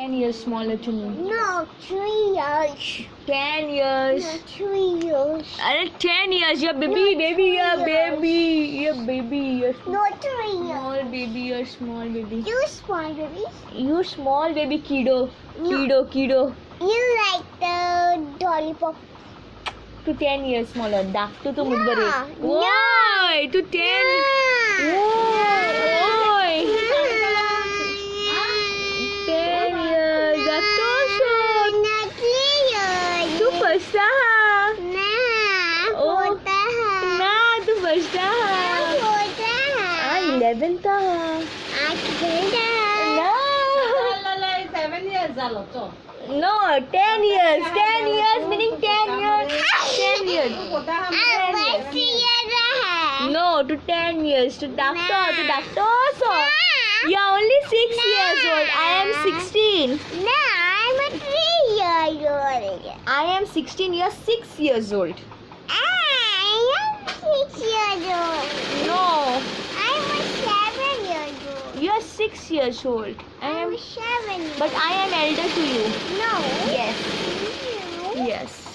10 years smaller to me. No, 3 years. 10 years. No, 3 years. 10 years. You're baby, No, baby, 3 you're years. baby. You're baby. You're No, 3 years. small baby. You're small baby. You small babies. You small baby kiddo. No. Kiddo. You like the lollipop. To 10 years smaller. Daktu to mudbare. No. Why? To 10. Why? 10 years. That's so short. Not 3 years. Tu first ha. Nah, Oh. होता है. Na, tu first ha. होता है. 11th ha. आज होता है. No. 7 years झालो तो. No, 10 years. 10 years meaning 10 years. 10 years. बस ये रहा. No, to 10 years. To doctor also. You are only 6 years old. I am 16. No, I'm a 3 years old. I am 16. You are 6 years old. I am 6 years old. No, I'm a 7 years old. you are 6 years old. I'm 7 years But I am elder to you. No. Yes. You. Yes.